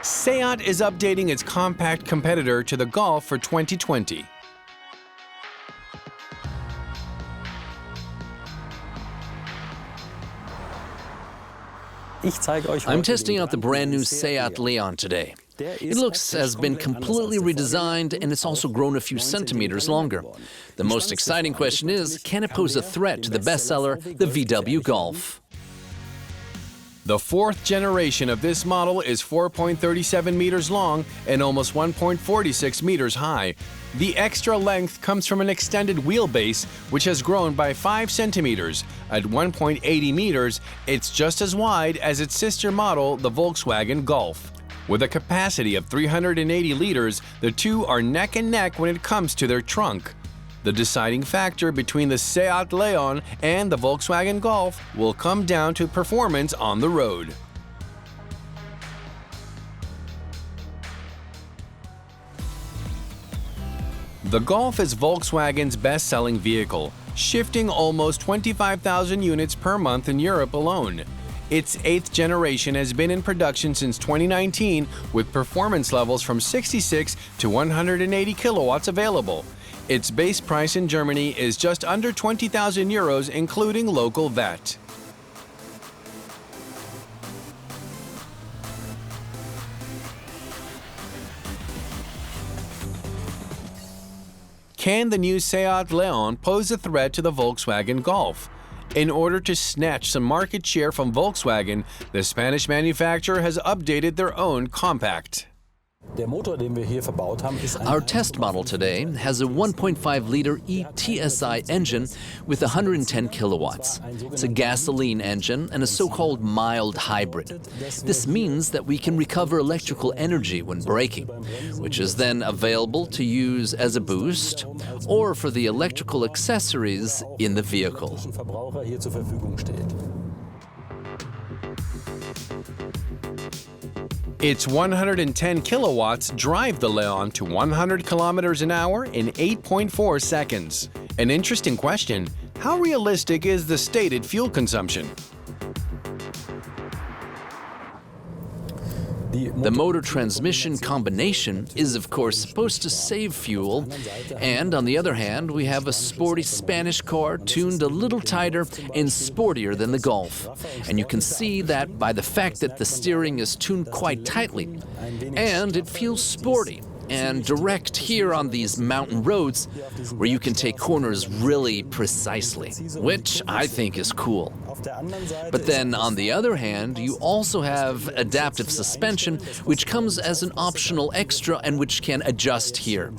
Seat is updating its compact competitor to the Golf for 2020. I'm testing out the brand new Seat Leon today. It has been completely redesigned, and it's also grown a few centimeters longer. The most exciting question is, can it pose a threat to the bestseller, the VW Golf? The fourth generation of this model is 4.37 meters long and almost 1.46 meters high. The extra length comes from an extended wheelbase, which has grown by 5 centimeters. At 1.80 meters, it's just as wide as its sister model, the Volkswagen Golf. With a capacity of 380 liters, the two are neck and neck when it comes to their trunk. The deciding factor between the Seat Leon and the Volkswagen Golf will come down to performance on the road. The Golf is Volkswagen's best-selling vehicle, shifting almost 25,000 units per month in Europe alone. Its 8th generation has been in production since 2019, with performance levels from 66 to 180 kilowatts available. Its base price in Germany is just under 20,000 euros, including local VAT. Can the new Seat Leon pose a threat to the Volkswagen Golf? In order to snatch some market share from Volkswagen, the Spanish manufacturer has updated their own compact. Our test model today has a 1.5-liter ETSI engine with 110 kilowatts. It's a gasoline engine and a so-called mild hybrid. This means that we can recover electrical energy when braking, which is then available to use as a boost or for the electrical accessories in the vehicle. Its 110 kilowatts drive the Leon to 100 kilometers an hour in 8.4 seconds. An interesting question: how realistic is the stated fuel consumption? The motor-transmission combination is, of course, supposed to save fuel, and on the other hand, we have a sporty Spanish car tuned a little tighter and sportier than the Golf. And you can see that by the fact that the steering is tuned quite tightly, and it feels sporty and direct here on these mountain roads where you can take corners really precisely, which I think is cool. But then on the other hand, you also have adaptive suspension, which comes as an optional extra and which can adjust here.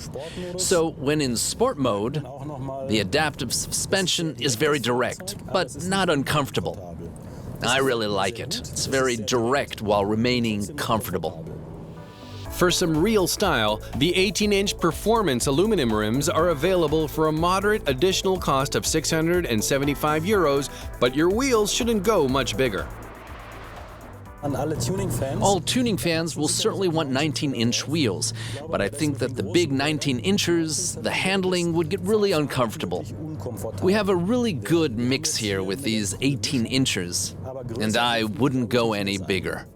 So when in sport mode, the adaptive suspension is very direct, but not uncomfortable. I really like it. It's very direct while remaining comfortable. For some real style, the 18-inch performance aluminum rims are available for a moderate additional cost of 675 euros, but your wheels shouldn't go much bigger. All tuning fans will certainly want 19-inch wheels, but I think that the big 19-inchers, the handling would get really uncomfortable. We have a really good mix here with these 18-inchers, and I wouldn't go any bigger.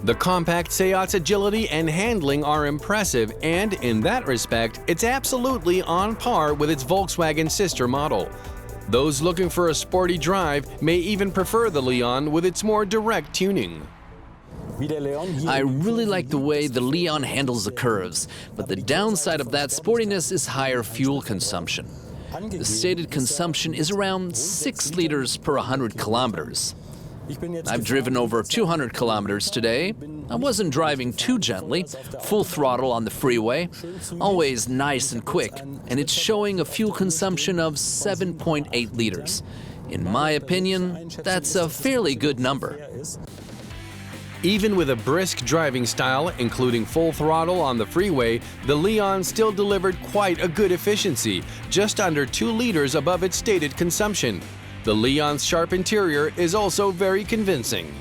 The compact Seat's agility and handling are impressive, and in that respect, it's absolutely on par with its Volkswagen sister model. Those looking for a sporty drive may even prefer the Leon with its more direct tuning. I really like the way the Leon handles the curves, but the downside of that sportiness is higher fuel consumption. The stated consumption is around 6 liters per 100 kilometers. I've driven over 200 kilometers today. I wasn't driving too gently, full throttle on the freeway, always nice and quick, and it's showing a fuel consumption of 7.8 liters. In my opinion, that's a fairly good number. Even with a brisk driving style, including full throttle on the freeway, the Leon still delivered quite a good efficiency, just under 2 liters above its stated consumption. The Leon's sharp interior is also very convincing.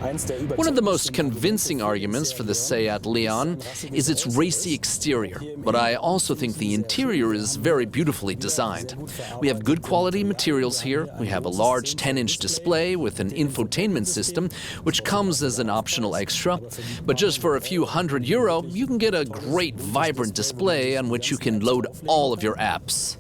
One of the most convincing arguments for the Seat Leon is its racy exterior, but I also think the interior is very beautifully designed. We have good quality materials here. We have a large 10-inch display with an infotainment system, which comes as an optional extra. But just for a few €100, you can get a great, vibrant display on which you can load all of your apps.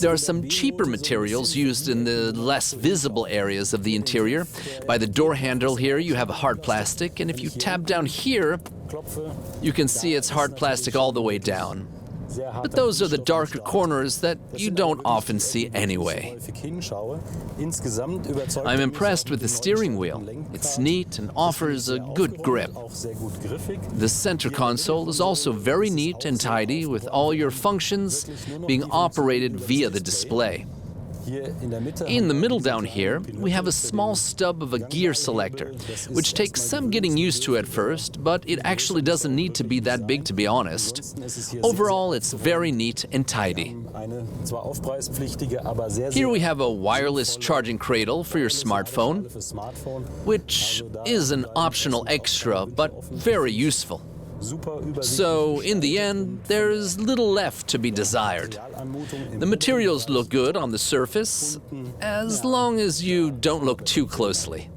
There are some cheaper materials used in the less visible areas of the interior. By the door handle here, you have a hard plastic, and if you tap down here, you can see it's hard plastic all the way down. But those are the darker corners that you don't often see anyway. I'm impressed with the steering wheel. It's neat and offers a good grip. The center console is also very neat and tidy, with all your functions being operated via the display. In the middle down here, we have a small stub of a gear selector, which takes some getting used to at first, but it actually doesn't need to be that big, to be honest. Overall, it's very neat and tidy. Here we have a wireless charging cradle for your smartphone, which is an optional extra, but very useful. So, in the end, there's little left to be desired. The materials look good on the surface, as long as you don't look too closely.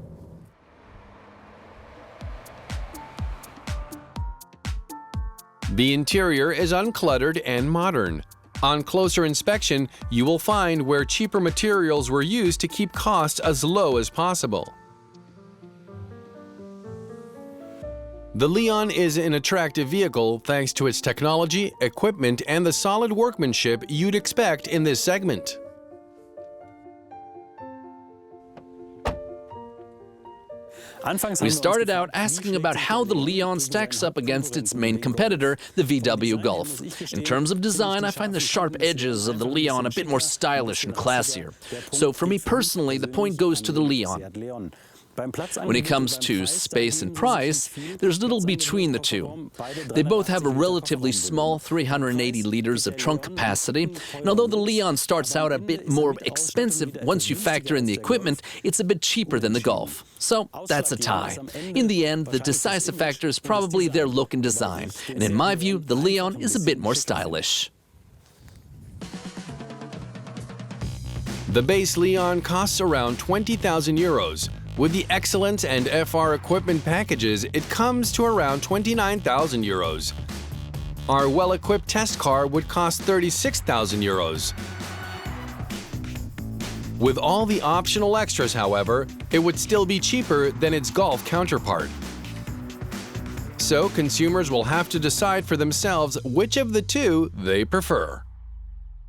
The interior is uncluttered and modern. On closer inspection, you will find where cheaper materials were used to keep costs as low as possible. The Leon is an attractive vehicle thanks to its technology, equipment, and the solid workmanship you'd expect in this segment. We started out asking about how the Leon stacks up against its main competitor, the VW Golf. In terms of design, I find the sharp edges of the Leon a bit more stylish and classier. So for me personally, the point goes to the Leon. When it comes to space and price, there's little between the two. They both have a relatively small 380 liters of trunk capacity, and although the Leon starts out a bit more expensive once you factor in the equipment, it's a bit cheaper than the Golf. So that's a tie. In the end, the decisive factor is probably their look and design, and in my view, the Leon is a bit more stylish. The base Leon costs around €20,000. With the Excellence and FR equipment packages, it comes to around €29,000. Our well-equipped test car would cost €36,000. With all the optional extras, however, it would still be cheaper than its Golf counterpart. So consumers will have to decide for themselves which of the two they prefer.